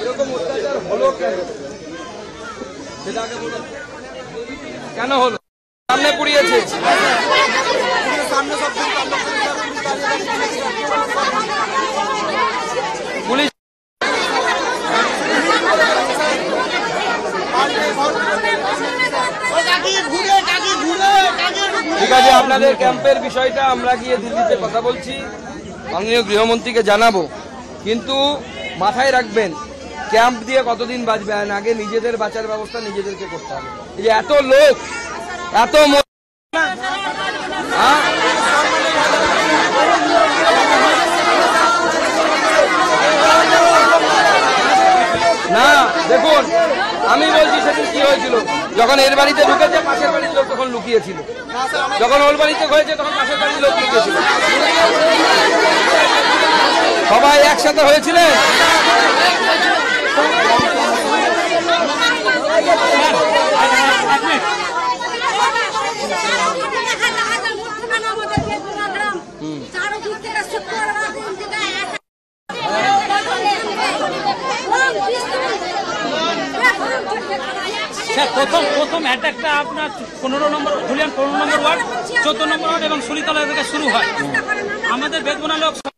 এরকম অত্যাচার হলো কেন সেটা আগে বলুন। কেন হলো? সামনে পুড়িয়েছে, পুলিশ ঠিক আছে। আপনাদের ক্যাম্পের বিষয়টা আমরা গিয়ে দিল্লিতে কথা বলছি, মাননীয় গৃহমন্ত্রীকে জানাবো, কিন্তু মাথায় রাখবেন ক্যাম্প দিয়ে কতদিন বাঁচবেন, আগে নিজেদের বাঁচার ব্যবস্থা নিজেদেরকে করতে হবে। এই যে এত লোক এত না, দেখুন আমি বলছি সেদিন কি হয়েছিল, যখন এর বাড়িতে ঢুকেছে পাশের বাড়ির লোক তখন লুকিয়েছিল, যখন ওর বাড়িতে হয়েছে তখন পাশের বাড়ির লোক লুকিয়েছিল, সবাই একসাথে হয়েছিলেন। প্রথম অ্যাটাকটা আপনার 15 নম্বর ধুলিয়ান 15 নম্বর ওয়ার্ড, 14 নম্বর ওয়ার্ড এবং সুলিতলা থেকে শুরু হয়। আমাদের বেদবনা লোক